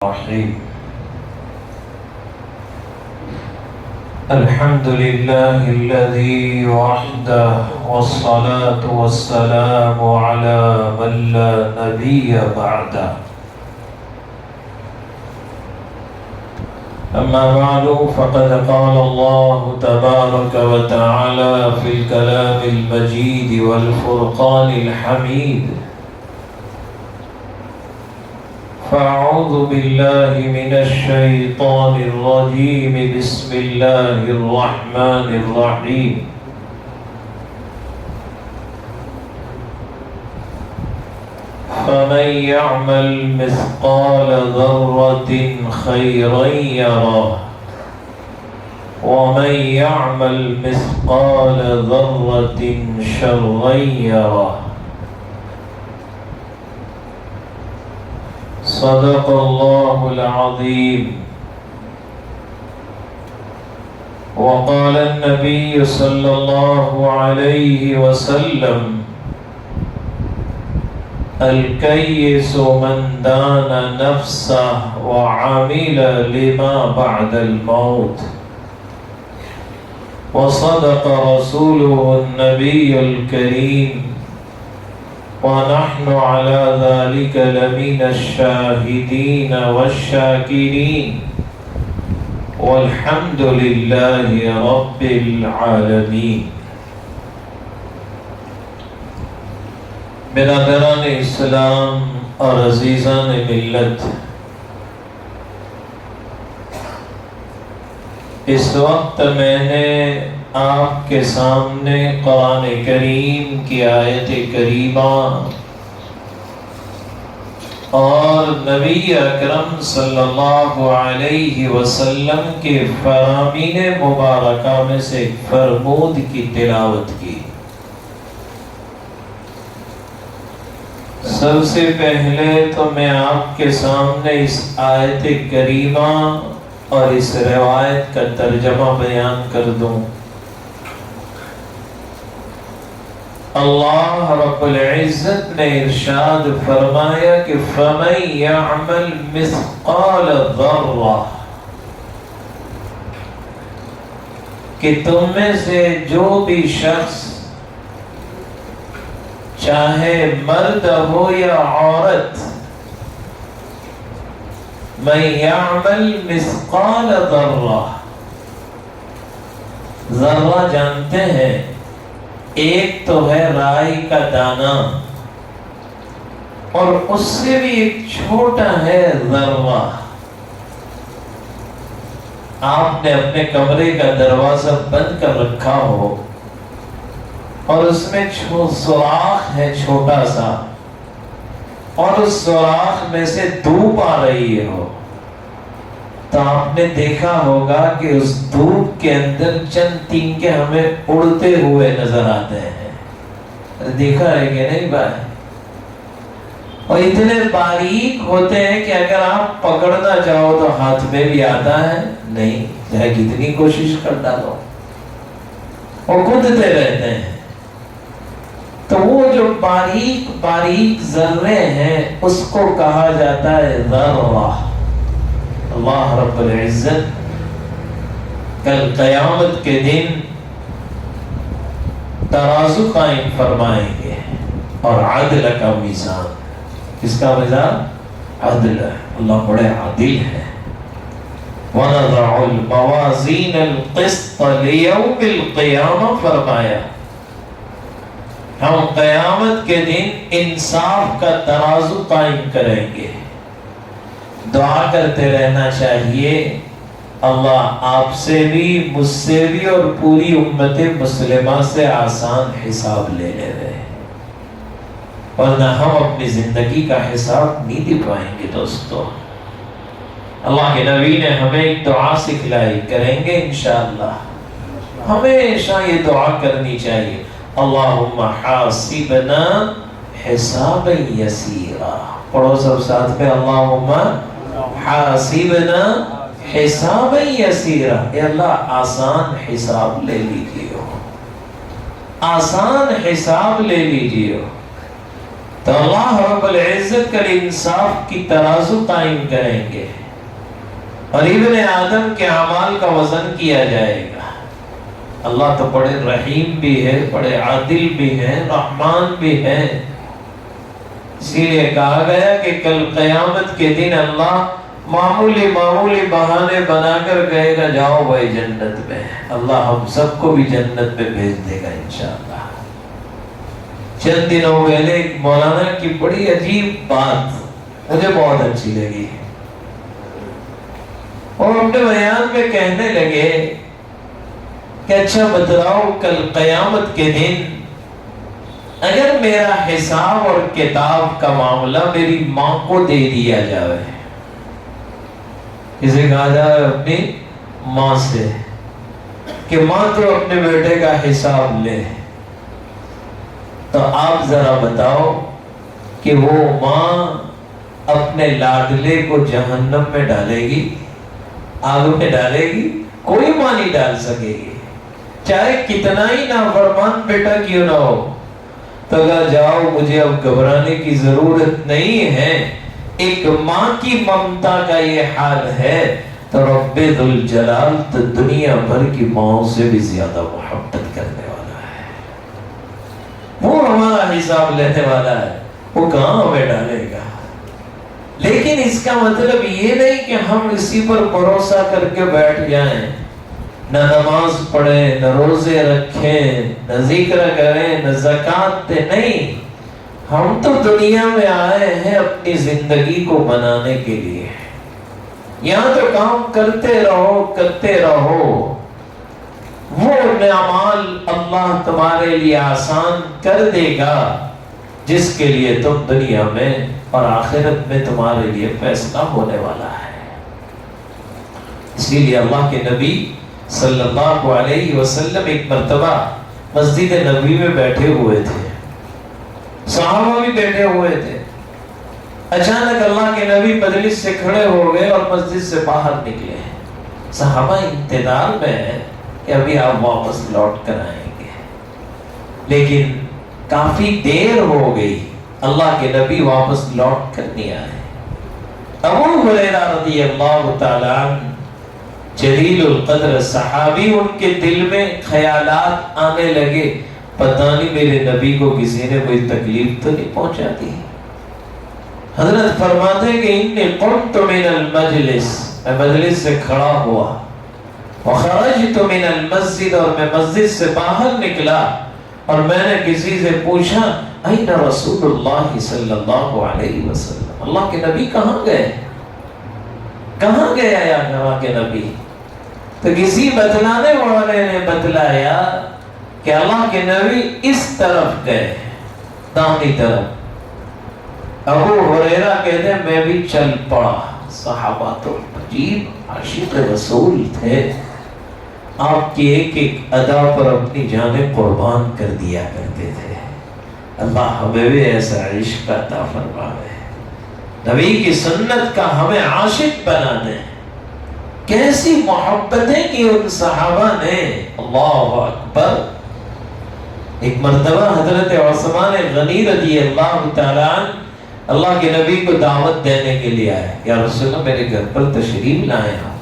الرحيم. الحمد لله الذي وحده والصلاة والسلام على من لا نبي بعده. أما بعد فقد قال الله تبارك وتعالى في الكلام المجيد والفرقان الحميد: فأعوذ بالله من الشيطان الرجيم. بسم الله الرحمن الرحيم. فمن يعمل مثقال ذرة خيرا يره ومن يعمل مثقال ذرة شرا يره. صدق الله العظيم. وقال النبي صلى الله عليه وسلم: الكيس من دان نفسه وعمل لما بعد الموت. وصدق رسوله النبي الكريم، ونحن على ذلك لمن الشاهدين والشاكرين، والحمد لله رب العالمين. برادران اسلام اور عزیزان ملت، اس وقت میں نے آپ کے سامنے قرآن کریم کی آیت کریمہ اور نبی اکرم صلی اللہ علیہ وسلم کے فرامین مبارکہ میں سے ایک فرمود کی تلاوت کی۔ سب سے پہلے تو میں آپ کے سامنے اس آیت کریمہ اور اس روایت کا ترجمہ بیان کر دوں۔ اللہ رب العزت نے ارشاد فرمایا کہ فَمَن يَعْمَلْ مِثْقَالَ ذَرَّةٍ، کہ تم میں سے جو بھی شخص، چاہے مرد ہو یا عورت، مَن يَعْمَلْ مِثْقَالَ ذَرَّةٍ، ذرہ جانتے ہیں ایک تو ہے رائی کا دانہ، اور اس سے بھی ایک چھوٹا ہے ذرہ۔ آپ نے اپنے کمرے کا دروازہ بند کر رکھا ہو اور اس میں سوراخ ہے چھوٹا سا، اور اس سوراخ میں سے دھوپ آ رہی ہو، تو آپ نے دیکھا ہوگا کہ اس دھوپ کے اندر چند تینکے ہمیں اڑتے ہوئے نظر آتے ہیں۔ دیکھا ہے کہ نہیں بھائی؟ اور اتنے باریک ہوتے ہیں کہ اگر آپ پکڑنا چاہو تو ہاتھ میں بھی آتا ہے نہیں، چاہے کتنی کوشش کر ڈالو، وہ کودتے رہتے ہیں۔ تو وہ جو باریک باریک ذرے ہیں اس کو کہا جاتا ہے ذرہ۔ اللہ رب العزت کل قیامت کے دن ترازو قائم فرمائیں گے اور عدل کا میزان۔ کس کا میزان؟ عدل ہے۔ اللہ بڑے عادل ہے۔ وَنَضَعُ الْمَوَازِينَ الْقِسْطَ لِيَوْمِ الْقِيَامَةِ فرمایا، ہم قیامت کے دن انصاف کا ترازو قائم کریں گے۔ دعا کرتے رہنا چاہیے اللہ آپ سے بھی، مجھ سے بھی اور پوری امت مسلمہ سے آسان حساب لے لے، ورنہ ہم اپنی زندگی کا حساب نہیں دے پائیں گے۔ دوستو، اللہ کے نبی نے ہمیں ایک دعا سکھلائی، کریں گے انشاءاللہ۔ ہمیشہ یہ دعا کرنی چاہیے، اللہم حاسبنا حسابا یسیرا۔ پڑھو سب ساتھ میں، اللہم حاسبنا حسابا یسیرا۔ اے اللہ آسان حساب لے لیجیے، آسان حساب لے لیجیے۔ تو اللہ رب العزت کل انصاف کی ترازو قائم کریں گے اور ابن آدم کے اعمال کا وزن کیا جائے گا۔ اللہ تو بڑے رحیم بھی ہے، بڑے عادل بھی ہے، رحمان بھی ہے۔ اسی لیے کہا گیا کہ کل قیامت کے دن اللہ معمولی بہانے بنا کر کہے گا جاؤ بھائی جنت میں۔ اللہ ہم سب کو بھی جنت میں بھیج دے گا انشاءاللہ۔ چند دنوں پہلے ایک مولانا کی بڑی عجیب بات مجھے بہت اچھی لگی، اور اپنے بیان میں کہنے لگے کہ اچھا بتلاؤ کل قیامت کے دن اگر میرا حساب اور کتاب کا معاملہ میری ماں کو دے دیا جائے، اسے کہا جائے اپنی ماں سے کہ ماں تو اپنے بیٹے کا حساب لے، تو آپ ذرا بتاؤ کہ وہ ماں اپنے لاڈلے کو جہنم میں ڈالے گی، آگ میں ڈالے گی؟ کوئی ماں نہیں ڈال سکے گی، چاہے کتنا ہی نافرمان بیٹا کیوں نہ ہو۔ تو اگر جاؤ مجھے اب گھبرانے کی ضرورت نہیں ہے، ایک ماں کی ممتا کا یہ حال ہے تو رب ذوالجلال تو دنیا بھر کی ماں سے بھی زیادہ محبت کرنے والا ہے، وہ ہمارا حساب لینے والا ہے، وہ کہاں ہمیں ڈالے گا۔ لیکن اس کا مطلب یہ نہیں کہ ہم اسی پر بھروسہ کر کے بیٹھ جائیں، نہ نماز پڑھیں، نہ روزے رکھیں، نہ ذکر کریں، نہ زکوٰۃ دیں، نہیں۔ ہم تو دنیا میں آئے ہیں اپنی زندگی کو بنانے کے لیے، یہاں تو کام کرتے رہو، وہ اعمال اللہ تمہارے لیے آسان کر دے گا جس کے لیے تم دنیا میں اور آخرت میں تمہارے لیے فیصلہ ہونے والا ہے۔ اسی لیے اللہ کے نبی صلی اللہ علیہ وسلم ایک مرتبہ مسجد نبوی میں بیٹھے ہوئے تھے، صحابہ بھی بیٹھے ہوئے تھے، اچانک اللہ کے نبی مجلس سے کھڑے ہو گئے اور مسجد سے باہر نکلے۔ صحابہ انتظار میں ہیں کہ ابھی آپ واپس لوٹ کر آئیں گے، لیکن کافی دیر ہو گئی، اللہ کے نبی واپس لوٹ کر نہیں آئے۔ ابو ہریرہ رضی اللہ تعالیٰ عنہ جلیل القدر صحابی، ان کے دل میں خیالات آنے لگے پتہ نہیں میرے نبی کو کسی نے کوئی تکلیف تو نہیں پہنچا دی۔ حضرت فرماتے ہیں کہ انی قمت من المجلس، میں مجلس سے کھڑا ہوا، وخرجت من المسجد، اور میں مسجد سے باہر نکلا، اور میں نے کسی سے پوچھا این رسول اللہ صلی اللہ علیہ وسلم، اللہ کے نبی کہاں گئے؟ کہاں گیا یا اللہ کے نبی؟ تو کسی بتلانے والے نے بتلایا کہ اللہ کے نبی اس طرف گئے، دامنی طرف۔ ابو ہریرہ کہتے ہیں میں بھی چل پڑا۔ صحابہ تو عجیب عاشق رسول تھے، آپ کی ایک ایک ادا پر اپنی جانیں قربان کر دیا کرتے تھے۔ اللہ ہمیں بھی ایسا عشق عطا فرمائے، نبی کی سنت کا ہمیں عاشق بنا دیں۔ کیسی محبتیں کی ان صحابہ نے، اللہ اکبر۔ ایک مرتبہ حضرت عثمان غنی رضی اللہ تعالیٰ عنہ اللہ کے نبی کو دعوت دینے کے لیے آئے، یا رسول اللہ میرے گھر پر تشریف لائے ہوں۔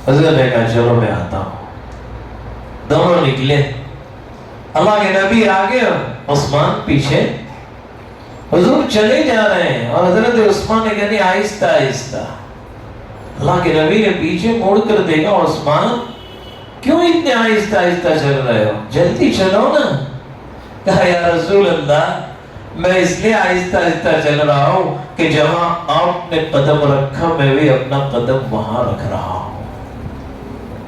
حضرت نے کہا چلو میں آتا ہوں۔ دونوں نکلے، اللہ کے نبی آگے اور عثمان پیچھے، حضور چلے جا رہے ہیں اور حضرت عثمان نے کہا آہستہ آہستہ۔ اللہ کے نبی نے پیچھے موڑ کر دیکھا، عثمان کیوں اتنے آہستہ آہستہ چل رہے ہو، جلدی چلو نا۔ کہا یا رسول اللہ میں اس لیے آہستہ آہستہ چل رہا ہوں کہ جہاں آپ نے قدم رکھا میں بھی اپنا قدم وہاں رکھ رہا ہوں،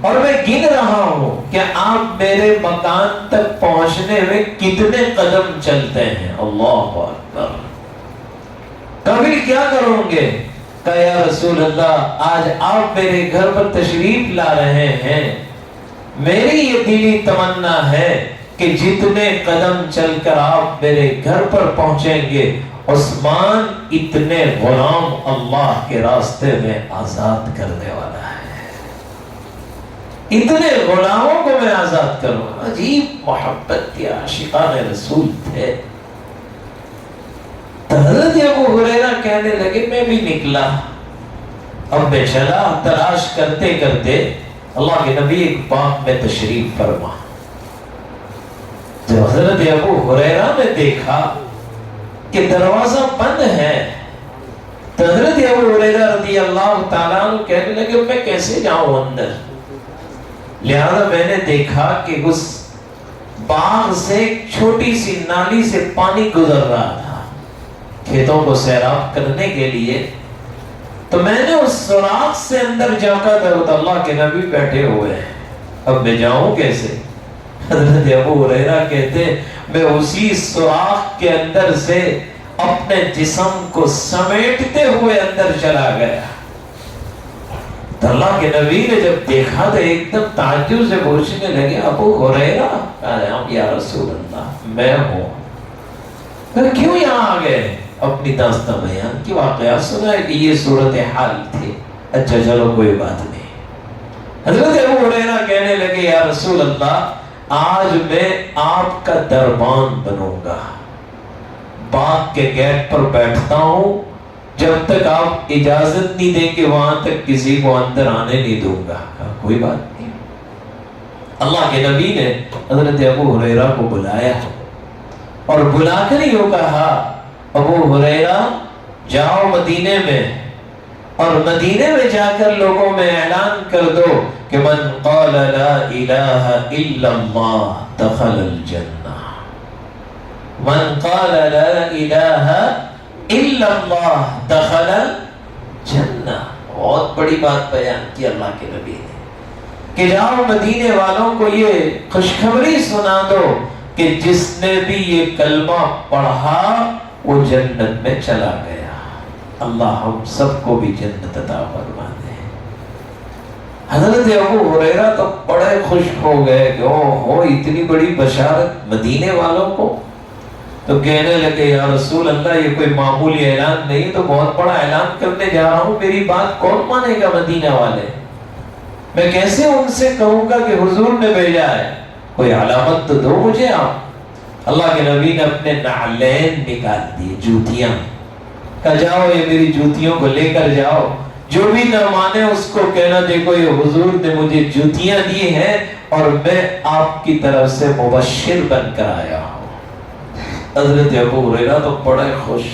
اور میں گن رہا ہوں کہ آپ میرے مکان تک پہنچنے میں کتنے قدم چلتے ہیں۔ اللہ اکبر۔ کبھی کیا کروں گے؟ کہا یا رسول اللہ آج آپ میرے گھر پر تشریف لا رہے ہیں، میری یہ دلی تمنا ہے کہ جتنے قدم چل کر آپ میرے گھر پر پہنچیں گے، عثمان اتنے غلام اللہ کے راستے میں آزاد کرنے والا ہے، اتنے غلاموں کو میں آزاد کروں۔ عجیب محبت کے عاشقان رسول تھے۔ حضرت ابو ہریرہ کہنے لگے میں بھی نکلا، اب میں چلا تلاش کرتے کرتے اللہ کے نبی ایک باغ میں تشریف فرما۔ جب حضرت ابو ہریرہ نے دیکھا کہ دروازہ بند ہے تو حضرت ابو ہریرہ رضی اللہ تعالیٰ عنہ کہنے لگے میں کیسے جاؤں اندر؟ لہذا میں نے دیکھا کہ اس باغ سے ایک چھوٹی سی نالی سے پانی گزر رہا تھا کھیتوں کو سیراب کرنے کے لیے، تو میں نے اس سوراخ سے اندر جا کر اللہ کے نبی بیٹھے ہوئے ہیں، اب میں جاؤں کیسے؟ حضرت ابو ہریرہ کہتے میں اسی سوراخ کے اندر سے اپنے جسم کو سمیٹتے ہوئے اندر چلا گیا۔ تو اللہ کے نبی نے جب دیکھا تو ایک دم تعجب سے پوچھنے لگے ابو ہریرہ؟ یا رسول اللہ میں ہوں۔ پھر کیوں یہاں آ گئے؟ اپنی داستان بیان کی واقعات سنا ہے کہ یہ صورتحال تھی۔ اچھا چلو کوئی بات نہیں۔ حضرت ابو ہریرہ کہنے لگے یا رسول اللہ آج میں آپ کا دربان بنوں گا، باغ کے گیٹ پر بیٹھتا ہوں، جب تک آپ اجازت نہیں دیں گے وہاں تک کسی کو اندر آنے نہیں دوں گا۔ کوئی بات نہیں۔ اللہ کے نبی نے حضرت ابو ہریرہ کو بلایا اور بلا کر یوں کہا ابو ہریرہ جاؤ مدینے میں، اور مدینے میں جا کر لوگوں میں اعلان کر دو کہ من قال لا الہ الا اللہ دخل الجنہ، من قال لا الہ الا اللہ دخل الجنہ۔ بہت بڑی بات بیان کی اللہ کے نبی نے کہ جاؤ مدینے والوں کو یہ خوشخبری سنا دو کہ جس نے بھی یہ کلمہ پڑھا وہ جنت میں چلا گیا۔ اللہ ہم سب کو بھی جنت عطا فرما دے۔ حضرت ابو ہریرہ تو بڑے خوش ہو گئے کہ اوہ اتنی بڑی بشارت مدینے والوں کو، تو کہنے لگے یا رسول اللہ یہ کوئی معمولی اعلان نہیں، تو بہت بڑا اعلان کرنے جا رہا ہوں، میری بات کون مانے گا مدینہ والے؟ میں کیسے ان سے کہوں گا کہ حضور نے بھیجا ہے؟ کوئی علامت تو دو مجھے آپ۔ اللہ کے نبی نے اپنے نعلین نکال دیے، جوتیاں، کہا جاؤ یہ میری جوتیوں کو لے کر جاؤ، جو بھی نہ مانے اس کو کہنا دیکھو یہ حضور نے مجھے جوتیاں دی ہیں اور میں آپ کی طرف سے مبشر بن کر آیا ہوں۔ حضرت ابو ہریرہ تو بڑے خوش،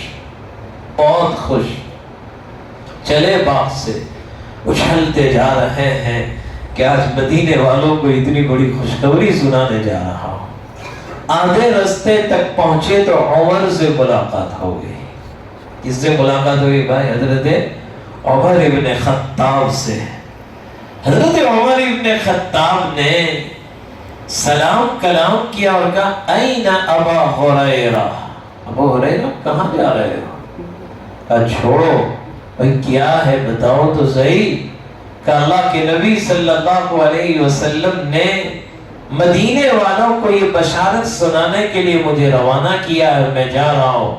بہت خوش، چلے باغ سے اچھلتے جا رہے ہیں کہ آج مدینے والوں کو اتنی بڑی خوشخبری سنانے جا رہا ہوں۔ آدھے رستے تک پہنچے تو عمر سے ملاقات ہو گئی۔ کس سے ملاقات ہوئی بھائی؟ حضرت عمر ابن خطاب سے۔ حضرت عمر ابن خطاب نے سلام کلام کیا اور کہا این ابا ہریرہ، ابو ہریرہ کہاں جا رہے ہو؟ کہا چھوڑو بھائی کیا ہے بتاؤ تو صحیح۔ کہ اللہ کے نبی صلی اللہ علیہ وسلم نے مدینے والوں کو یہ بشارت سنانے کے لیے مجھے روانہ کیا ہے، میں جا رہا ہوں۔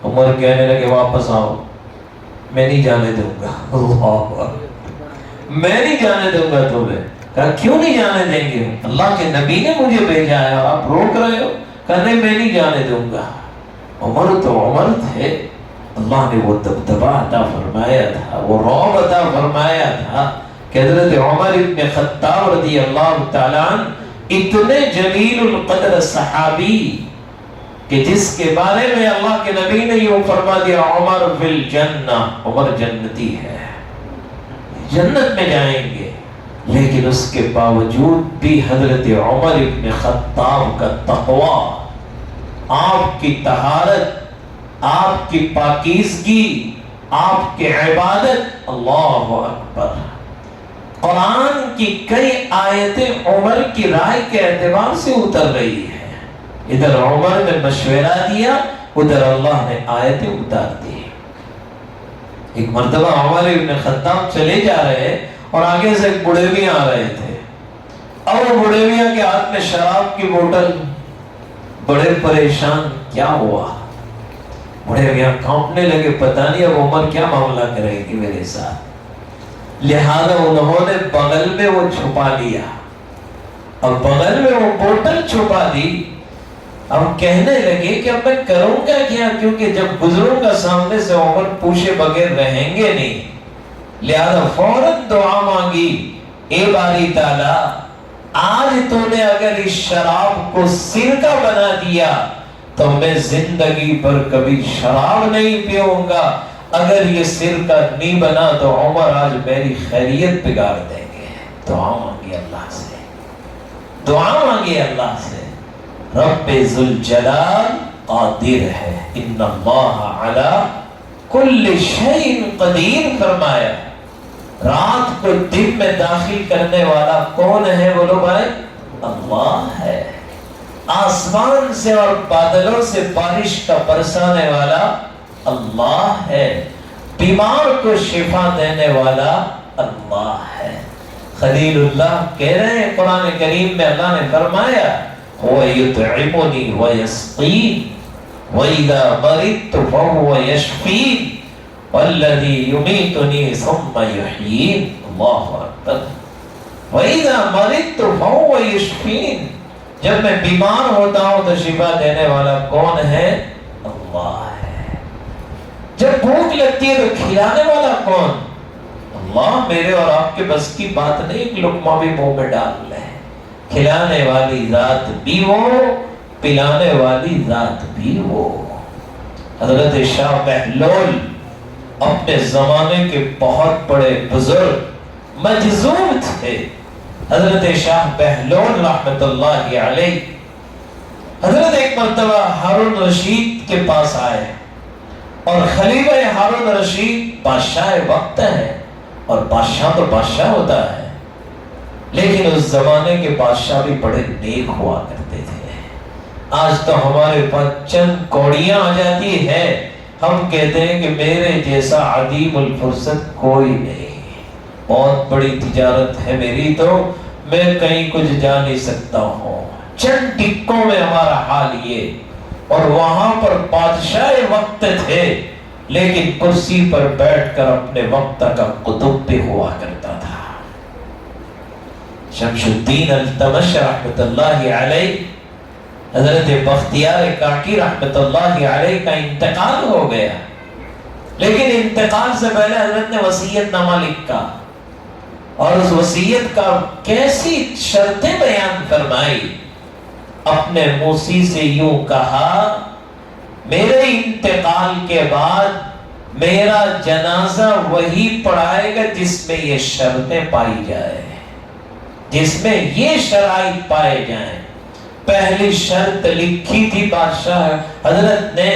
عمر کہنے لگے واپس آؤ، میں نہیں جانے دوں گا۔ اللہ، میں نہیں جانے دوں گا تمہیں۔ کہا کیوں نہیں جانے دیں گے؟ اللہ کے نبی نے مجھے بھیجا ہے اور آپ روک رہے ہو۔ کہا نہیں میں نہیں جانے دوں گا۔ عمر تو عمر تھے، اللہ نے وہ دبدبا عطا فرمایا تھا، وہ رعب عطا فرمایا تھا کہ حضرت عمر ابن خطاب رضی اللہ تعالیٰ عنہ اتنے جلیل القدر صحابی کہ جس کے بارے میں اللہ کے نبی نے یوں فرما دیا عمر فی الجنہ، عمر جنتی ہے، جنت میں جائیں گے۔ لیکن اس کے باوجود بھی حضرت عمر ابن خطاب کا تقوی، آپ کی طہارت، آپ کی پاکیزگی، آپ کی عبادت، اللہ اکبر۔ قرآن کی کئی آیتیں عمر کی رائے کے اعتبار سے اتر رہی ہے۔ ادھر عمر نے مشورہ دیا، ادھر اللہ نے آیتیں اتار دی۔ ایک مرتبہ عمر ابن خطاب چلے جا رہے اور آگے سے ایک بڑے بھی آ رہے تھے، اور وہ بڑے میاں کے ہاتھ میں شراب کی بوتل، بڑے پریشان، کیا ہوا؟ بڑے میاں کانپنے لگے، پتہ نہیں اب عمر کیا معاملہ کرے گی میرے ساتھ۔ لہذا انہوں نے بغل میں وہ چھپا لیا، اور بغل میں وہ بوتل چھپا دی۔ اب کہنے لگے کہ اب میں کروں گا کیا، کیونکہ جب گزروں گا سامنے سے عمر پوچھے بغیر رہیں گے نہیں، لہذا فوراً دعا مانگی، اے باری تعالیٰ آج تو نے اگر اس شراب کو سرکہ بنا دیا تو میں زندگی پر کبھی شراب نہیں پیوں گا، اگر یہ سرکہ نہیں بنا تو عمر آج میری خیریت بگاڑ دیں گے۔ دعا مانگی اللہ سے، دعا مانگی اللہ سے۔ رب ذوالجلال قادر ہے، ان اللہ علی کل شیء قدیر فرمایا۔ رات کو دن میں داخل کرنے والا کون ہے بولو بھائی؟ اللہ ہے۔ آسمان سے اور بادلوں سے بارش کا برسانے والا اللہ ہے۔ بیمار کو شفا دینے والا اللہ ہے۔ خلیل اللہ کہہ رہے ہیں قرآن کریم میں، اللہ نے فرمایا هو يطعمني ويسقين وإذا مرضت فهو يشفين والذي يميتني ثم يحيين۔ اللہ اکبر۔ وإذا مرضت فهو يشفين، جب میں بیمار ہوتا ہوں تو شفا دینے والا کون ہے؟ اللہ ہے۔ جب بھوک لگتی ہے تو کھلانے والا کون؟ اللہ۔ میرے اور آپ کے بس کی بات نہیں ایک لقمہ بھی منہ میں ڈال لیں، کھلانے والی ذات بھی وہ، پلانے والی ذات بھی وہ۔ حضرت شاہ بہلول اپنے زمانے کے بہت بڑے بزرگ مجذوب تھے۔ حضرت شاہ بہلول رحمت اللہ علیہ، حضرت ایک مرتبہ ہارون رشید کے پاس آئے، اور خلیفہ ہارون رشید بادشاہ وقت ہے، اور بادشاہ تو بادشاہ ہوتا ہے، لیکن اس زمانے کے بادشاہ بھی بڑے نیک ہوا کرتے تھے۔ آج تو ہمارے پاس چند کوڑیاں آ جاتی ہے، ہم کہتے ہیں کہ میرے جیسا عدیم الفرصت کوئی نہیں، بہت بڑی تجارت ہے میری تو میں کہیں کچھ جا نہیں سکتا ہوں۔ چند ٹکوں میں ہمارا حال یہ، اور وہاں پر بادشاہ وقت تھے لیکن کرسی پر بیٹھ کر اپنے وقت کا قطب بھی ہوا کرتا تھا۔ شمس الدین التمش رحمت اللہ علیہ، حضرت بختیار کاکی رحمت اللہ علیہ کا انتقال ہو گیا، لیکن انتقال سے پہلے حضرت نے وصیت نامہ لکھا، اور اس وصیت کا کیسی شرطیں بیان فرمائی۔ اپنے موسی سے یوں کہا، میرے انتقال کے بعد میرا جنازہ وہی پڑھائے گا جس میں یہ شرطیں پائی جائیں، جس میں یہ شرائط پائے جائیں۔ پہلی شرط لکھی تھی بادشاہ حضرت نے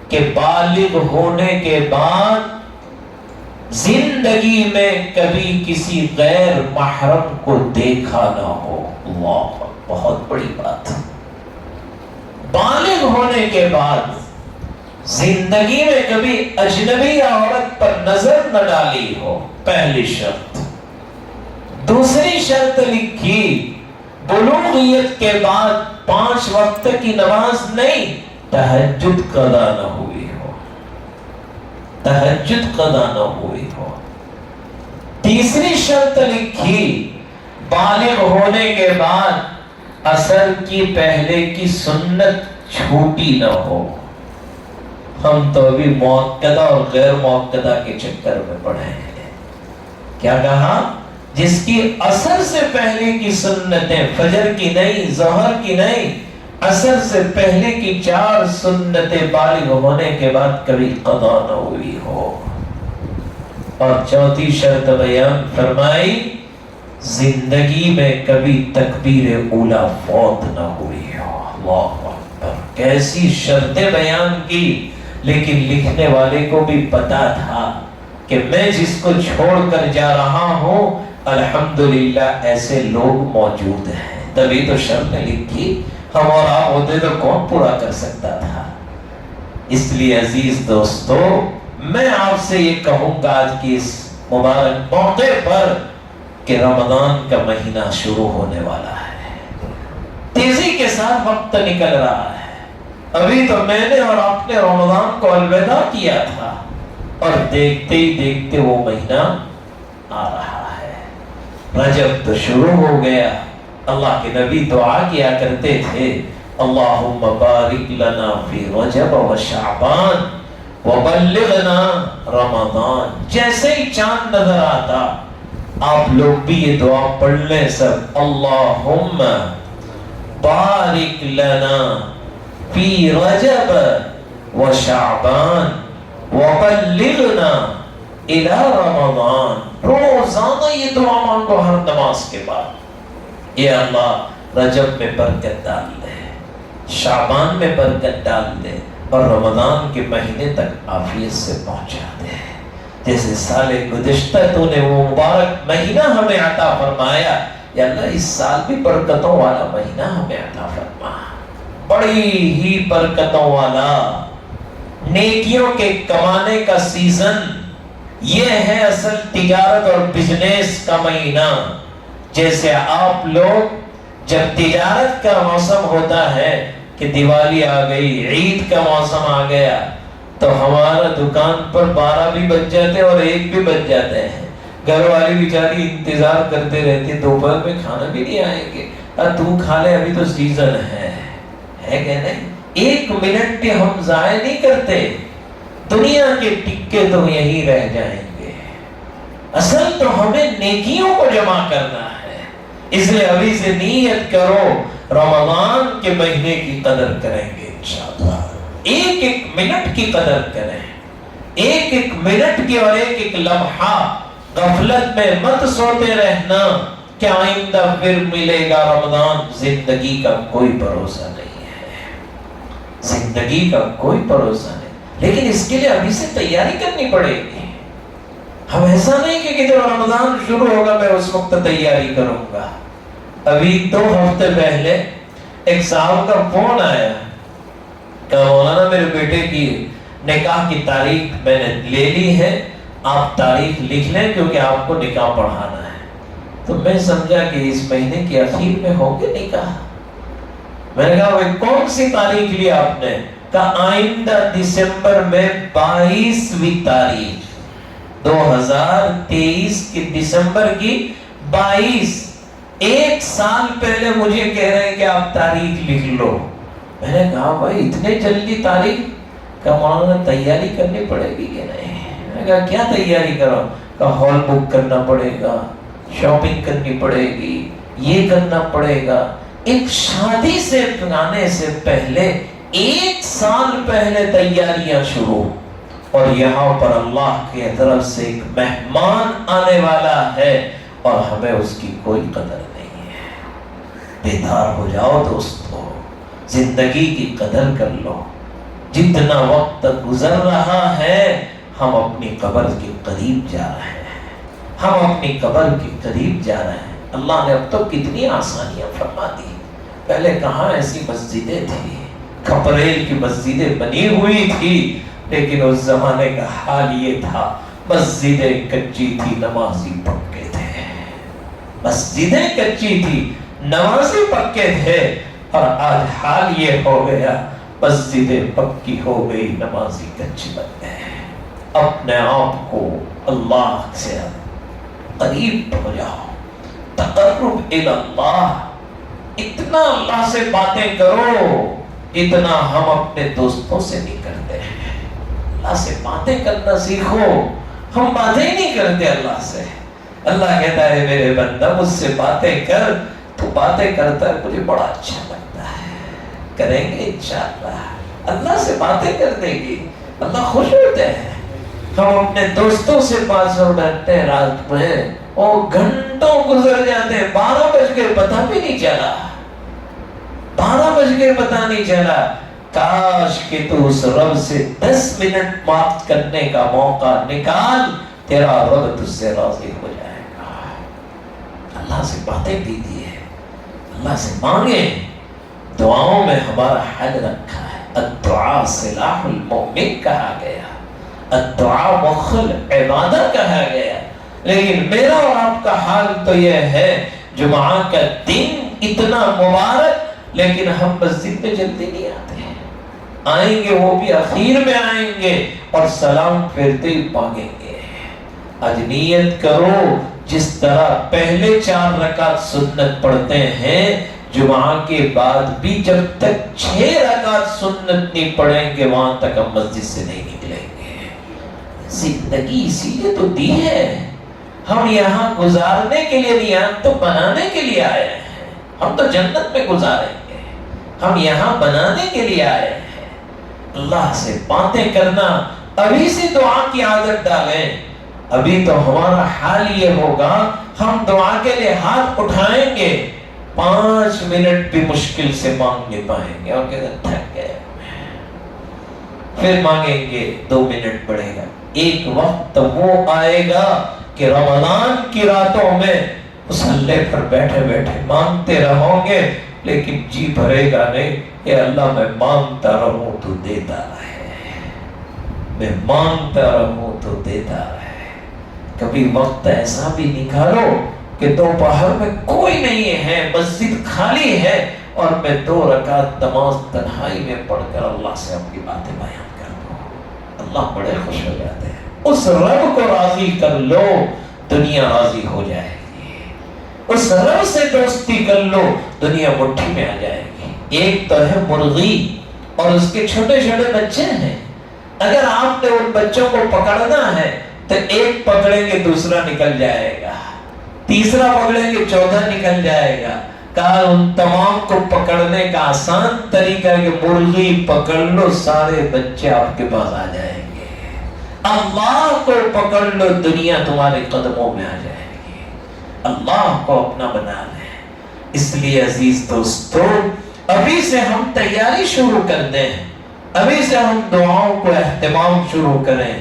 کہ بالغ ہونے کے بعد زندگی میں کبھی کسی غیر محرم کو دیکھا نہ ہو۔ اللہ، بہت بڑی بات۔ بالغ ہونے کے بعد زندگی میں کبھی اجنبی عورت پر نظر نہ ڈالی ہو، پہلی شرط۔ دوسری شرط لکھی، بلوغیت کے بعد 5 وقت کی نماز نہیں، تہجد قضا نہ ہوئی ہو، تہجد قضا نہ ہوئی ہو۔ تیسری شرط لکھی، بالغ ہونے کے بعد عصر کی پہلے کی سنت چھوٹی نہ ہو۔ ہم تو ابھی مؤکدہ اور غیر مؤکدہ کے چکر میں پڑے ہیں۔ کیا کہا؟ جس کی عصر سے پہلے کی سنتیں، فجر کی نہیں، ظہر کی نہیں، عصر سے پہلے کی 4 سنتیں بالغ ہونے کے بعد کبھی قضا نہ ہوئی ہو۔ اور چوتھی شرط بیان فرمائی، زندگی میں کبھی تکبیر اولا فوت نہ ہوئی ہو۔ اللہ اکبر، کیسی شرطیں بیان کی، لیکن لکھنے والے کو بھی پتا تھا کہ میں جس کو چھوڑ کر جا رہا ہوں الحمدللہ ایسے لوگ موجود ہیں، تبھی تو شرطیں لکھی۔ ہم اور آپ ہوتے تو کون پورا کر سکتا تھا؟ اس لیے عزیز دوستو، میں آپ سے یہ کہوں گا آج کی اس مبارک موقع پر کہ رمضان کا مہینہ شروع ہونے والا ہے، تیزی کے ساتھ وقت نکل رہا ہے۔ ابھی تو میں نے اور آپ نے رمضان کو الوداع کیا تھا، اور دیکھتے ہی دیکھتے وہ مہینہ آ رہا ہے۔ رجب تو شروع ہو گیا۔ اللہ کے نبی دعا کیا کرتے تھے، اللہم بارک لنا فی رجب و شعبان وبلغنا رمضان. جیسے ہی چاند نظر آتا آپ لوگ بھی یہ دعا پڑھ لیں سب. اللہم بارک لنا فی رجب و شعبان وبلغنا الی رمضان. روزانہ یہ دعا مانگو ہر نماز کے بعد. اے اللہ رجب میں برکت ڈال دے، شعبان میں برکت ڈال دے، اور رمضان کے مہینے تک عافیت سے پہنچا دے. جیسے سال گزشتہ تو نے وہ مبارک مہینہ ہمیں عطا فرمایا، یا اللہ اس سال بھی برکتوں والا مہینہ ہمیں عطا فرما، بڑی ہی برکتوں والا، نیکیوں کے کمانے کا سیزن. یہ ہے اصل تجارت اور بزنس کا مہینہ. جیسے آپ لوگ جب تجارت کا موسم ہوتا ہے کہ دیوالی آ گئی، عید کا موسم آ گیا، تو ہمارا دکان پر 12 بھی بج جاتے اور 1 بھی بج جاتے ہیں. گھر والی بیچاری انتظار کرتے رہتے، دوپہر میں کھانا بھی نہیں آئیں گے، تو کھا لے ابھی تو سیزن ہے کہ نہیں. 1 منٹ کے ہم ضائع نہیں کرتے. دنیا کے ٹکے تو یہی رہ جائیں گے. اصل تو ہمیں نیکیوں کو جمع کرنا ہے. اس لیے ابھی سے نیت کرو، رمضان کے مہینے کی قدر کریں گے انشاءاللہ. 1 منٹ کی قدر کریں، 1 منٹ کی، اور 1 لمحہ غفلت میں مت سوتے رہنا کہ آئندہ پھر ملے گا رمضان. زندگی کا کوئی بھروسہ نہیں ہے، زندگی کا کوئی بھروسہ نہیں. لیکن اس کے لیے ابھی سے تیاری کرنی پڑے گی. ہم ایسا نہیں کہ جب رمضان شروع ہوگا میں اس وقت تیاری کروں گا. ابھی 2 ہفتے پہلے ایک صاحب کا فون آیا کہ مولانا میرے بیٹے کی نکاح کی تاریخ میں نے لے لی ہے، آپ تاریخ لکھ لیں کیونکہ آپ کو نکاح پڑھانا ہے. تو میں سمجھا کہ اس مہینے کے اخیر میں ہوگے نکاح. میں نے کہا وہ کون سی تاریخ لی آپ نے؟ کہا آئندہ دسمبر میں 22ویں تاریخ 2023 کی دسمبر کی 22. 1 سال پہلے مجھے کہہ رہے ہیں کہ آپ تاریخ لکھ لو. میں نے کہا بھائی اتنے جلدی تاریخ؟ کہ مولانا تیاری کرنی پڑے گی کہ نہیں؟ میں نے کہا کیا تیاری کرو؟ کہ ہال بک کرنا پڑے گا، شاپنگ کرنی پڑے گی، یہ کرنا پڑے گا. ایک شادی سے آنے سے پہلے 1 سال پہلے تیاریاں شروع. اور یہاں پر اللہ کی طرف سے ایک مہمان آنے والا ہے اور ہمیں اس کی کوئی قدر نہیں ہے. بیدار ہو جاؤ دوستو، زندگی کی قدر کر لو. جتنا وقت گزر رہا ہے ہم اپنی قبر کے قریب جا رہے ہیں، ہم اپنی قبر کے قریب جا رہے ہیں. اللہ نے اب تو کتنی آسانیاں فرما دی. پہلے کہاں ایسی مسجدیں تھی، کھپریل کی مسجدیں بنی ہوئی تھی، لیکن اس زمانے کا حال یہ تھا مسجدیں کچی تھی، نمازی پکے تھے. مسجدیں کچی تھی، نمازی پکے تھے. اور آج حال یہ ہو گیا مسجدیں پکی ہو گئی، نمازی کچے بن گئے. اپنے آپ کو اللہ سے قریب ہو جاؤ، تقرب الی اللہ. اتنا اللہ سے باتیں کرو اتنا ہم اپنے دوستوں سے نہیں کرتے ہیں. اللہ سے باتیں کرنا سیکھو. ہم باتیں ہی نہیں کرتے اللہ سے. اللہ کہتا ہے میرے بندہ مجھ سے باتیں کر. تو باتیں کرتا ہے مجھے بڑا اچھا لگتا ہے. کریں گے انشاءاللہ. اللہ سے باتیں کرنے کی اللہ خوش ہوتے ہیں. ہم اپنے دوستوں سے 500 بیٹھتے ہیں رات میں، اور گھنٹوں گزر جاتے ہیں. 12 بج گئے پتہ بھی نہیں چلا، 12 بج گئے پتہ نہیں چلا. کاش کہ تو اس رب سے 10 منٹ بات کرنے کا موقع نکال، تیرا رب تجھ سے راضی ہو جائے گا. اللہ سے باتیں کیجیے، اللہ سے مانگیں. دعاؤں میں ہمارا حل رکھا ہے. الدعاء سلاح المؤمن کہا گیا، الدعاء مخل عبادت کہا گیا. لیکن میرا اور آپ کا حال تو یہ ہے، جمعہ کا دن اتنا مبارک، لیکن ہم مسجد میں جلدی نہیں آتے. آئیں گے وہ بھی اخیر میں آئیں گے اور سلام پھرتے ہی مانگیں گے. آج نیت کرو جس طرح پہلے 4 رکعت سنت پڑھتے ہیں، جمعہ کے بعد بھی جب تک 6 رکعت سنت نہیں پڑھیں گے وہاں تک ہم مسجد سے نہیں نکلیں گے۔ زندگی اسی لیے تو دی ہے، ہم یہاں گزارنے کے لیے نہیں، ہم تو بنانے کے لیے آئے ہیں۔ ہم تو جنت میں گزاریں گے، ہم یہاں بنانے کے لیے آئے ہیں۔ اللہ سے باتیں کرنا، ابھی سے دعا کی عادت ڈالیں۔ ابھی تو ہمارا حال یہ ہوگا، ہم دعا کے لیے ہاتھ اٹھائیں گے، 5 منٹ بھی مشکل سے مانگ نہیں پائیں گے اور کہتے ہیں تھک گئے، پھر مانگیں گے 2 منٹ پڑے گا۔ ایک وقت وہ آئے گا کہ رمضان کی راتوں میں مصلی پر بیٹھے بیٹھے مانگتے رہو گے لیکن جی بھرے گا نہیں، اے اللہ میں مانگتا رہوں تو دیتا رہے، میں مانگتا رہوں تو دیتا رہے۔ کبھی وقت ایسا بھی نکالو کہ دوپہر میں کوئی نہیں ہے، مسجد خالی ہے، اور میں 2 رکعت نماز تنہائی میں پڑھ کر اللہ سے اپنی باتیں بیان کر دوں۔ اللہ بڑے خوش ہو جاتے ہیں۔ اس رب کو راضی کر لو، دنیا راضی ہو جائے گی۔ اس رب سے دوستی کر لو، دنیا مٹھی میں آ جائے گی۔ ایک تو ہے مرغی اور اس کے چھوٹے چھوٹے بچے ہیں، اگر آپ نے ان بچوں کو پکڑنا ہے تو ایک پکڑیں گے دوسرا نکل جائے گا، تیسرا پکڑیں گے چوتھا نکل جائے گا۔ کہا ان تمام کو پکڑنے کا آسان طریقہ ہے کہ مرغی پکڑ لو، سارے بچے آپ کے پاس آ جائیں گے۔ اللہ کو پکڑ لو، دنیا تمہارے قدموں میں آ جائے گی۔ اللہ کو اپنا بنا لیں۔ اس لیے عزیز دوستو، ابھی سے ہم تیاری شروع کر دیں، ابھی سے ہم دعاؤں کو اہتمام شروع کریں،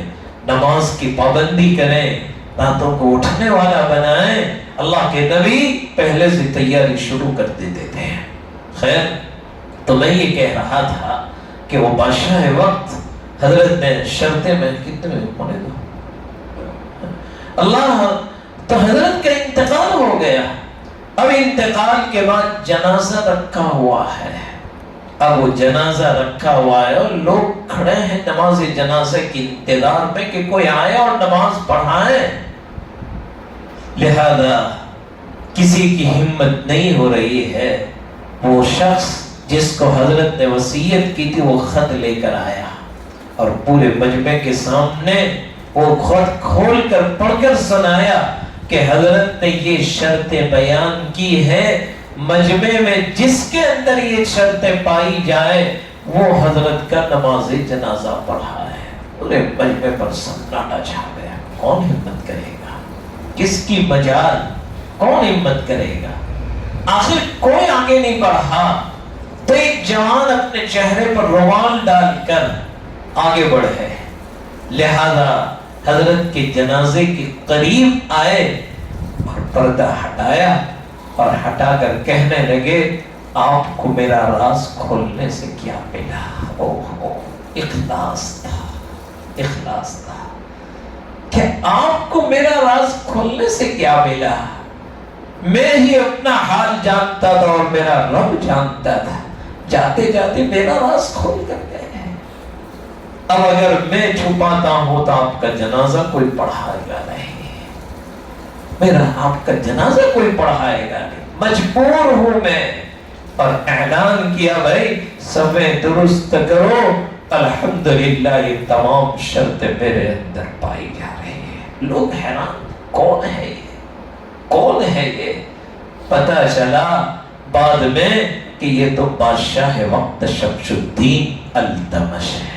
نماز کی پابندی کریں، راتوں کو اٹھنے والا بنائیں۔ اللہ کے نبی پہلے سے تیاری شروع کر دیتے تھے۔ خیر، تو میں یہ کہہ رہا تھا کہ وہ بادشاہ وقت حضرت نے شرطیں میں کتنے ہونے دو اللہ، تو حضرت کا انتقال ہو گیا۔ اب انتقال کے بعد جنازہ رکھا ہوا ہے، اب وہ جنازہ رکھا ہوا ہے اور لوگ کھڑے ہیں نماز جنازے کی انتظار میں کہ کوئی آئے اور نماز پڑھائے۔ لہذا کسی کی ہمت نہیں ہو رہی ہے۔ وہ شخص جس کو حضرت نے وصیت کی تھی وہ خط لے کر آیا اور پورے مجمع کے سامنے وہ خط کھول کر پڑھ کر سنایا کہ حضرت نے یہ شرطیں بیان کی ہے، مجمع میں جس کے اندر یہ شرطیں پائی جائے وہ حضرت کا نماز جنازہ پڑھا ہے۔ پورے مجمع پر سناٹا چھا گیا۔ کون ہمت کرے گا؟ کس کی مجال؟ کون ہمت کرے گا؟ آخر کوئی آگے نہیں بڑھا تو ایک جوان اپنے چہرے پر رومال ڈال کر آگے بڑھے۔ لہذا حضرت کے جنازے کے قریب آئے اور پردہ ہٹایا اور ہٹا کر کہنے لگے آپ کو میرا راز کھولنے سے کیا ملا؟ اخلاص تھا، اخلاص تھا کہ آپ کو میرا راز کھولنے سے کیا ملا؟ میں ہی اپنا حال جانتا تھا اور میرا رب جانتا تھا، جاتے جاتے میرا راز کھول کر گئے۔ اب اگر میں چھپاتا ہوں تو آپ کا جنازہ کوئی پڑھائے گا نہیں، میرا آپ کا جنازہ کوئی پڑھائے گا نہیں، مجبور ہوں میں۔ اور اعلان کیا بھائی سبیں درست کرو، الحمدللہ یہ تمام شرطیں میرے اندر پائی جا رہی ہیں۔ لوگ حیران، کون ہے یہ؟ کون ہے یہ؟ پتہ چلا بعد میں کہ یہ تو بادشاہ وقت شمس الدین التمش ہے۔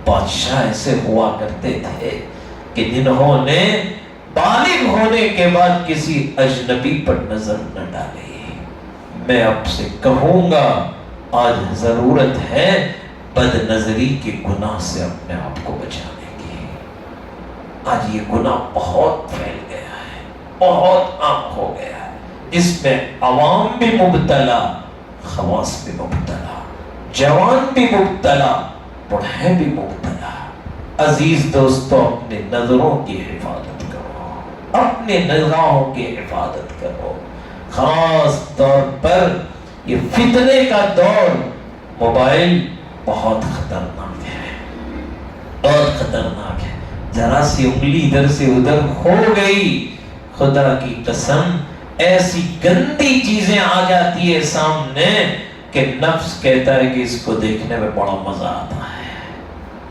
بادشاہ ایسے ہوا کرتے تھے کہ جنہوں نے بالغ ہونے کے بعد کسی اجنبی پر نظر نہ ڈالی۔ میں آپ سے کہوں گا آج ضرورت ہے بد نظری کے گناہ سے اپنے آپ کو بچانے کی۔ آج یہ گناہ بہت پھیل گیا ہے، بہت عام ہو گیا ہے، اس میں عوام بھی مبتلا، خواص بھی مبتلا، جوان بھی مبتلا، بڑھے بھی مبتلا۔ عزیز دوستو اپنے نظروں کی حفاظت کرو، اپنے نگاہوں کی حفاظت کرو۔ خاص طور پر یہ فتنے کا دور، موبائل بہت خطرناک ہے، بہت خطرناک ہے۔ ذرا سی انگلی ادھر سے ادھر ہو گئی، خدا کی قسم ایسی گندی چیزیں آ جاتی ہے سامنے کہ نفس کہتا ہے کہ اس کو دیکھنے میں بڑا مزہ آتا ہے۔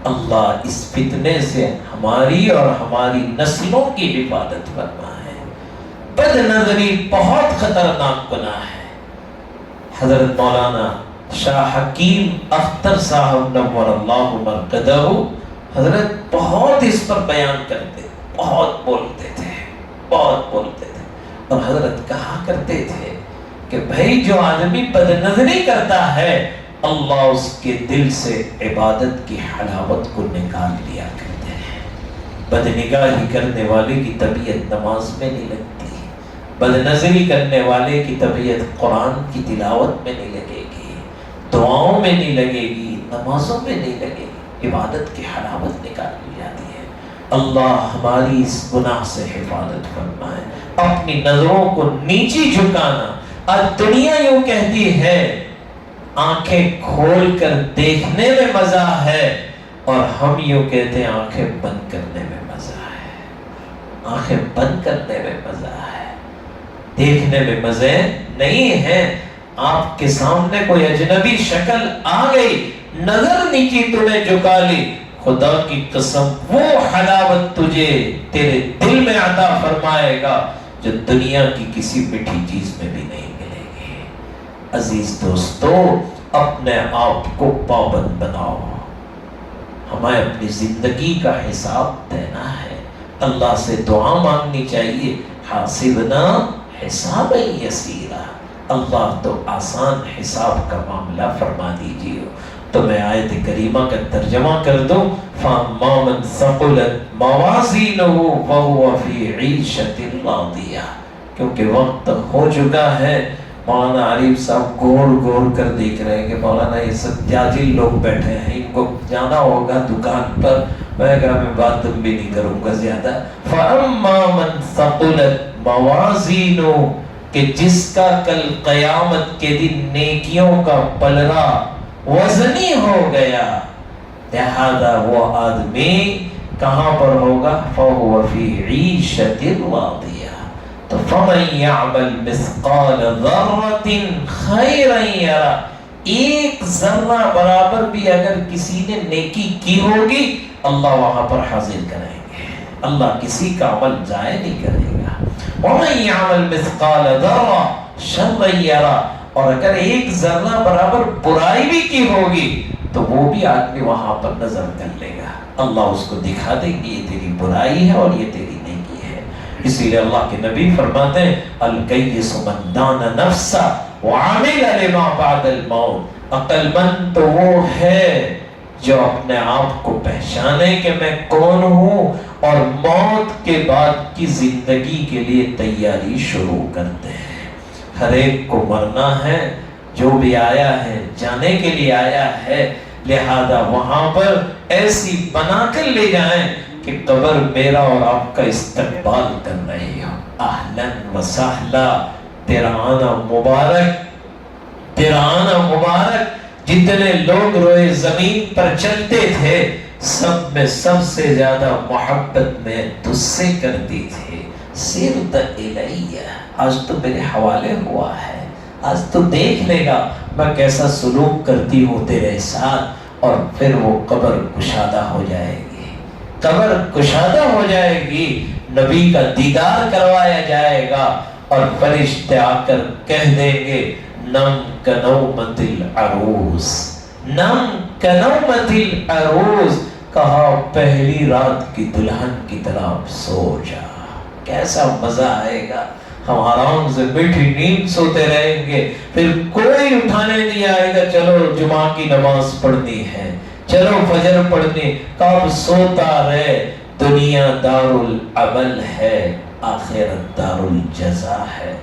اللہ اس فتنے سے ہماری اور ہماری نسلوں کی حفاظت فرمائے۔ بد نظری بہت خطرناک گناہ ہے۔ حضرت مولانا شاہ حکیم اختر صاحب نور اللہ مرقدہ حضرت بہت اس پر بیان کرتے، بہت بولتے تھے، بہت بولتے تھے، اور حضرت کہا کرتے تھے کہ بھائی جو آدمی بد نظری کرتا ہے اللہ اس کے دل سے عبادت کی حلاوت کو نکال لیا کرتے ہیں۔ بد نگاہی کرنے والے کی طبیعت نماز میں نہیں لگتی، بد نظری کرنے والے کی طبیعت قرآن کی تلاوت میں نہیں لگے گی، دعاؤں میں نہیں لگے گی، نمازوں میں نہیں لگے گی، عبادت کی حلاوت نکال لی جاتی ہے۔ اللہ ہماری اس گناہ سے حفاظت فرمائے۔ اپنی نظروں کو نیچی جھکانا، آج دنیا یوں کہتی ہے آنکھیں کھول کر دیکھنے میں مزہ ہے، اور ہم یوں کہتے ہیں آنکھیں بند کرنے میں مزہ ہے۔ آنکھیں بند کرنے میں مزہ ہے، دیکھنے میں مزے نہیں ہے۔ آپ کے سامنے کوئی اجنبی شکل آ گئی، نظر نیچی تمہیں جھکا لی، خدا کی قسم وہ حلاوت تجھے تیرے دل میں عطا فرمائے گا جو دنیا کی کسی میٹھی چیز میں بھی نہیں ملے گی۔ عزیز دوستو، اپنے آپ کو پابند بناؤ، ہمیں اپنی زندگی کا حساب دینا ہے، اللہ سے دعا مانگنی چاہیے، حاسبنا حسابا یسیرا، اللہ تو آسان حساب کا معاملہ فرما دیجیے۔ تو میں آیت کریمہ کا ترجمہ کر دوں، فَأَمَّا مَنْ ثَقُلَتْ مَوَازِينُهُ فَهُوَ فِي عِيشَةٍ رَاضِيَةٍ، کیونکہ وقت ہو چکا ہے۔ مولانا عارف صاحب گور کر دیکھ رہے ہیں کہ مولانا یہ سب تاجر لوگ بیٹھے ہیں، ان کو جانا ہوگا دکان پر۔ میں کہا میں بات بھی نہیں کروں گا زیادہ۔ فَأَمَّا مَنْ ثَقُلَتْ مَوَازِينُهُ، کہ جس کا کل قیامت کے دن نیکیوں کا پلڑا وزنی ہو گیا، لہذا وہ آدمی کہاں پر ہوگا؟ فَهُوَ فِي عِيشَةٍ رَاضِيَةٍ، تو فَمَن يَعْمَلْ مِثْقَالَ ذَرَّةٍ خَيْرًا يَرَهُ، ایک ذرہ برابر بھی اگر کسی نے نیکی کی ہوگی اللہ وہاں پر حاضر کریں گے، اللہ کسی کا عمل ضائع نہیں کرے گا۔ وَمَن يَعْمَلْ مِثْقَالَ ذَرَّةٍ شَرًّا يَرَهُ، اور اگر ایک ذرہ برابر برائی بھی کی ہوگی تو وہ بھی آدمی وہاں پر نظر کر لے گا، اللہ اس کو دکھا دیں گے یہ تیری برائی ہے اور یہ تیری نیکی ہے۔ اسی لیے اللہ کے نبی فرماتے ہیں الکیس من دان نفسا وعمل لما بعد الموت، عقل مند تو وہ ہے جو اپنے آپ کو پہچانے کہ میں کون ہوں اور موت کے بعد کی زندگی کے لیے تیاری شروع کرتے ہیں۔ ہر ایک کو مرنا ہے، جو بھی آیا ہے جانے کے لیے آیا ہے، لہذا وہاں پر ایسی بنا کر لے جائیں کہ قبر میرا اور آپ کا استقبال کر رہی ہو۔ اہلاً و سہلا، تیرا آنا مبارک، تیرا آنا مبارک۔ جتنے لوگ روئے زمین پر چلتے تھے سب میں سب سے زیادہ محبت میں تجھ سے کرتی تھی، سرت الیہ، آج تو میرے حوالے ہوا ہے، آج تو دیکھ لے گا میں کیسا سلوک کرتی ہوں تیرے ساتھ۔ اور پھر وہ قبر کشادہ ہو جائے گی، قبر کشادہ ہو جائے گی، نبی کا دیدار کروایا جائے گا، اور فرشتے آ کر کہہ دیں گے نم کنومت العروس، نم کنومت العروس، کہا پہلی رات کی دلہن کی طرح سو جا۔ کیسا مزہ آئے گا، ہم آرام سے میٹھی نیند سوتے رہیں گے، پھر کوئی اٹھانے نہیں آئے گا چلو جمعہ کی نماز پڑھنی ہے، چلو فجر پڑھنی، کب سوتا رہے۔ دنیا دار العمل ہے، آخرت دار الجزا ہے،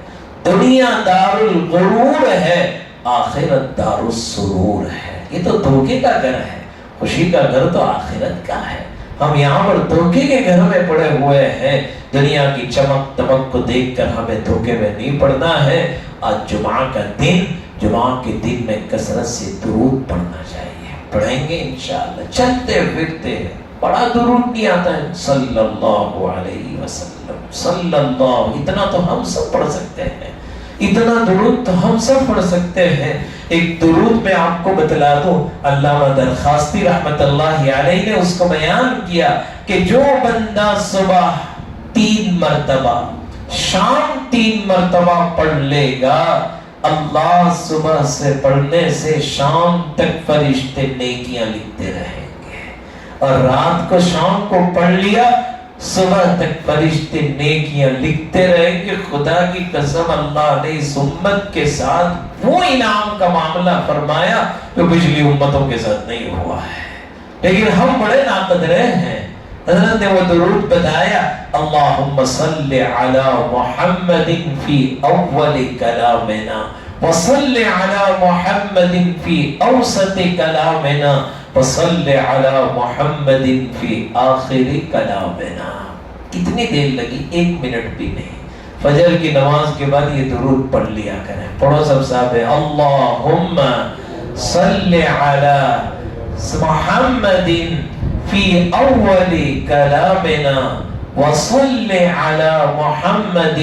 دنیا دار الغرور ہے، آخرت دار السرور ہے۔ یہ تو دھوکے کا گھر ہے، خوشی کا گھر تو آخرت کا ہے۔ ہم یہاں پر دھوکے کے گھر میں پڑے ہوئے ہیں، دنیا کی چمک دمک کو دیکھ کر ہمیں دھوکے میں نہیں پڑنا ہے۔ آج جمعہ کا دن، جمعہ کے دن میں کثرت سے درود پڑھنا چاہیے، پڑھیں گے انشاءاللہ، چلتے پھرتے بڑا درود نہیں آتا ہے صلی اللہ علیہ وسلم۔ صلی اللہ، اتنا تو ہم سب پڑھ سکتے ہیں، اتنا درود تو ہم سب پڑھ سکتے ہیں۔ ایک درود میں آپ کو بتلا دوں، علامہ درخواستی رحمت اللہ علیہ نے اس کو بیان کیا کہ جو بندہ صبح 3 مرتبہ، شام 3 مرتبہ پڑھ لے گا، اللہ صبح سے پڑھنے سے شام تک فرشتے نیکیاں لکھتے رہیں گے، اور رات کو شام کو پڑھ لیا، صبح تک فرشتے نیکیاں لکھتے رہیں گے۔ خدا کی قسم، اللہ نے اس امت کے ساتھ وہ انعام کا معاملہ فرمایا جو پچھلی امتوں کے ساتھ نہیں ہوا ہے، لیکن ہم بڑے ناقدرے ہیں۔ حضرت نے وہ درود بتایا، اللہم صلی علی محمد فی اول کلامنا وصلی علی محمد فی اوسط کلامنا وصلی علی محمد فی آخر کلامنا۔ کتنی دیر لگی؟ 1 منٹ بھی نہیں۔ فجر کی نماز کے بعد یہ درود پڑھ لیا کریں۔ پڑھو سب صاحب، اللہم صلی علی محمد فی اول کلامنا وصلی علی محمد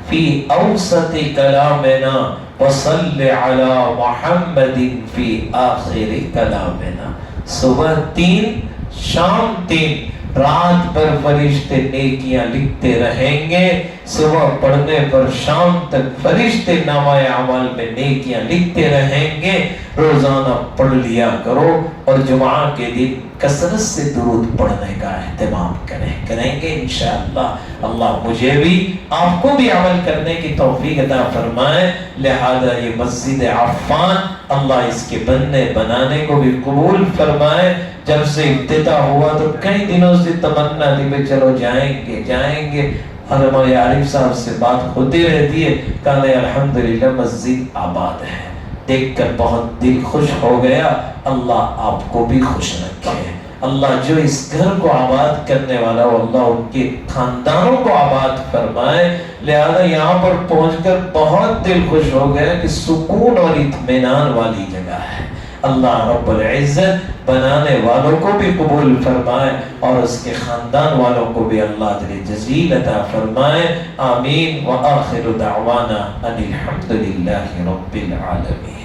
فی اوسط کلامنا وصلی علی محمد فی آخر کلامنا۔ صبح 3، شام 3، رات پر فرشتے نیکیاں لکھتے رہیں گے۔ صبح پڑھنے پر شام تک فرشتے نامہ اعمال میں نیکیاں لکھتے رہیں گے۔ روزانہ پڑھ لیا کرو، اور جمعہ کے دن کثرت سے درود پڑھنے کا اہتمام کریں گے انشاءاللہ۔ اللہ مجھے بھی آپ کو بھی عمل کرنے کی توفیق عطا فرمائے۔ لہذا یہ مسجد عفان اللہ اس کے بننے بنانے کو بھی قبول فرمائے۔ جب سے افتتاح ہوا تو کئی دنوں سے تمنا تھی کہ چلو جائیں گے۔ ہمارے عارف صاحب سے بات ہوتی رہتی ہے، کہنے الحمدللہ مسجد آباد ہے، دیکھ کر بہت دل خوش ہو گیا۔ اللہ آپ کو بھی خوش رکھے۔ اللہ جو اس گھر کو آباد کرنے والا ہو، اللہ ان کے خاندانوں کو آباد فرمائے۔ لہذا یہاں پر پہنچ کر بہت دل خوش ہو گیا کہ سکون اور اطمینان والی جگہ ہے۔ اللہ رب العزت بنانے والوں کو بھی قبول فرمائے، اور اس کے خاندان والوں کو بھی اللہ اجر جزیل عطا فرمائے۔ آمین۔ وآخر دعوانا ان الحمد للہ رب العالمین۔